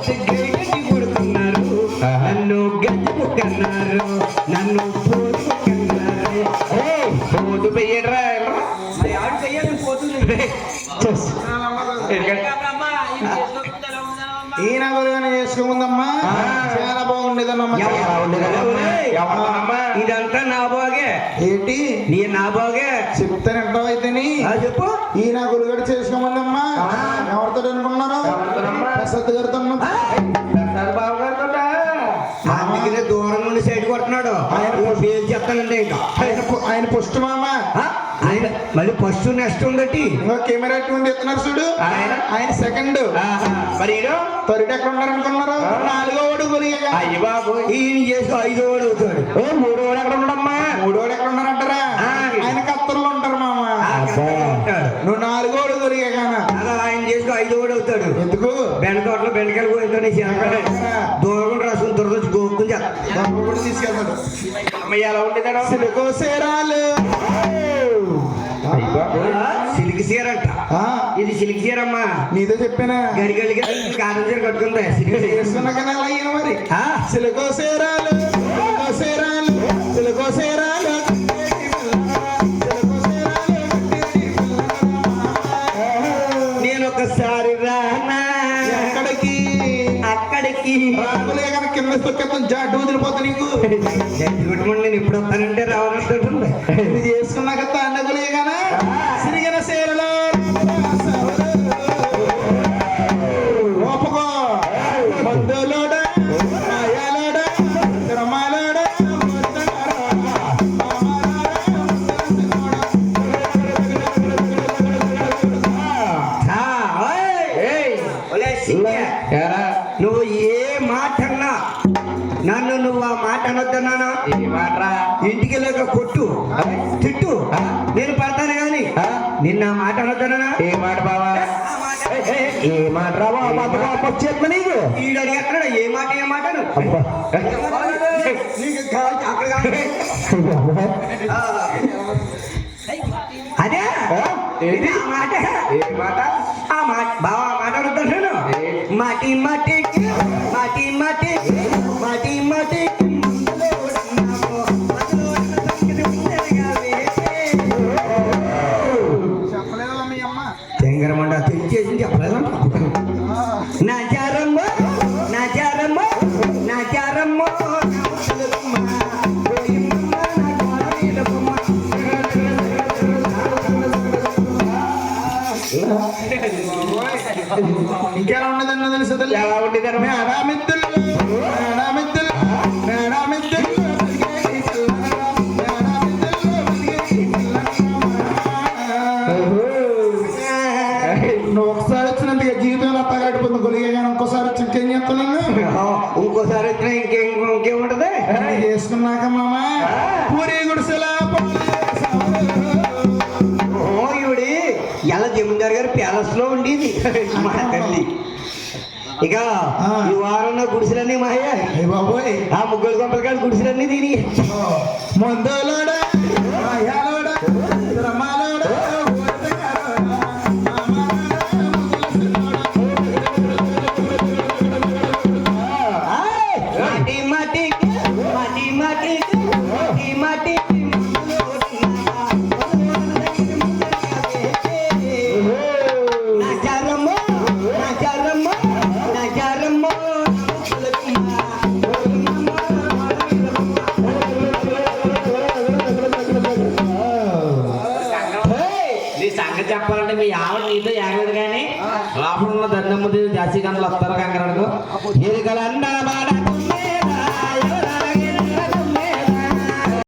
గట్టి కొడుతున్నారు, నన్ను గట్టి కొట్టన్నారు, నన్ను పోదు కొట్టన్నారు. పోదు పెయ్యడరా ఈయన గురుగానే చేసుకోముందమ్మా చాలా బాగుండేదన్నమ్మా. ఇదంతా నా బాగే. ఏంటి నీ నా బాగే చెప్తానంటావు అయితేని చెప్పు. ఈయన గురుగారు చేసుకోముందమ్మా ఎవరితో అనుకున్నారు? ప్రసాద్ గారితో. బాబు గారితో అందుకనే దూరం నుండి సైడ్ కొడుతున్నాడు. ఆయన పేరు చెప్తానంటే ఇంకా ఆయన ఫస్ట్ మామ ఆయన మళ్ళీ ఫస్ట్ నెక్స్ట్ ఉండటి కెమెరా ఎటువంటి ఎత్తున్నారు చూడు. ఆయన సెకండ్. మరి థర్డ్ ఎక్కడ ఉన్నారు అనుకున్నారు? 4వ వాడు గురిగా. అయ్యి బాబు ఈయన చేసి 5వ వాడు అవుతాడు. 3వ వాడు ఎక్కడ ఉండమ్మా? 3వ వాడు ఎక్కడ ఉన్నారంటారా? ఆయన కత్తర్లో ఉంటారు మామ. నువ్వు 4వ వాడు గురిగా కానా ఆయన చేసి 5వ వాడు అవుతాడు. ఎందుకు? బెండ తోటలో బెండకాయలు పోయిందని దూరం రాసుకుని దొరకొచ్చి గోక్కుని కూడా తీసుకెళ్తాడు. అమ్మయ్య ఎలా ఉండేదాడు? సిలికో సేరాలు సిలికి సీర అంట. ఇది సిలికి సీరమ్మా. నీతో చెప్పానా? గడిగడిగా కారం చీర కట్టుకుందా వేసుకున్నా కానీ అలా అయిన మరి. సిలికో సేరాలు సేరాలు సిలికో సేరాలు నేను ఒకసారి రానా ఎక్కడికి? అక్కడికి రాకులే కనుక కింద తొక్కేస్తాను జాడ్డు వదిలిపోతా నీకు. పెట్టుకోండి నేను ఇప్పుడు వస్తానంటే రావాలంటుంది. ఇది చేసుకున్నాక తాండగులే గానా సిరిగిన సేరలో ఓపకో మందులోడ మాయాలోడ గ్రమాలోడ నువ్వు ఏ మాట అన్నా నన్ను నువ్వు ఆ మాట అనొద్దన్నానా? ఇంటికి వెళ్ళాక కొట్టు తిట్టు నేను పడతాను కానీ నిన్న ఆ మాట అనొద్దన్నా? ఏ మాట బావా? ఏ మాట రావా? వచ్చేది నీకు ఈడు అడిగేస్తున్నాడు ఏ మాట ఏ మాట అదే ఆ మాట ఏ మాట? ఆ మాట బావా మాట అనొద్దన్నాను. మాటి మాటి మాటి మాటి మాటి మాటి చెప్పలేదా మీ అమ్మ? తెంగరమండ తెచ్చేసి చెప్పలేదు. నాచారమ్మ నాచారమ్మ నాచారమ్మ ఇంకెలా ఉండదన్న తెలుసు ఎలా ఉండేదారు? మేడామిద్దులు మేడామిద్దులు మేడామిద్దులు నువ్వు ఒకసారి వచ్చినందుకు జీవితంలో అత్తగాడిపోతుంది గొలిగా కానీ ఇంకోసారి వచ్చి ఇంకేం చేస్తున్నాను? ఇంకోసారి వచ్చినా ఇంకేముంటది? చేసుకున్నాక మామ పూరి గుడిసెలా ఈవిడి ఎలా జమీందార్ గారు ప్యాలెస్ లో ఉండేది మా తల్లి. ఇక ఈ వారం గుడిసెలన్నీ మాయా బాబోయ్. ఆ ముగ్గురు గొప్పల కాదు గుడిసెలన్నీ తిని మందులోడ మాయాలోడ గ్రమాలోడ మాటి మాటి మాటి మాటి మాటి నాచారమ్మ నాచారమ్మ నాచారమ్మ నీ సంగతి చెప్పాలంటే మీ ఆవిడ నీతో ఏగలేదు కానీ లోపల ఉన్న దండమ్మ జాసీ గంటలు వస్తారు కంగారు ఎరుకలన్నా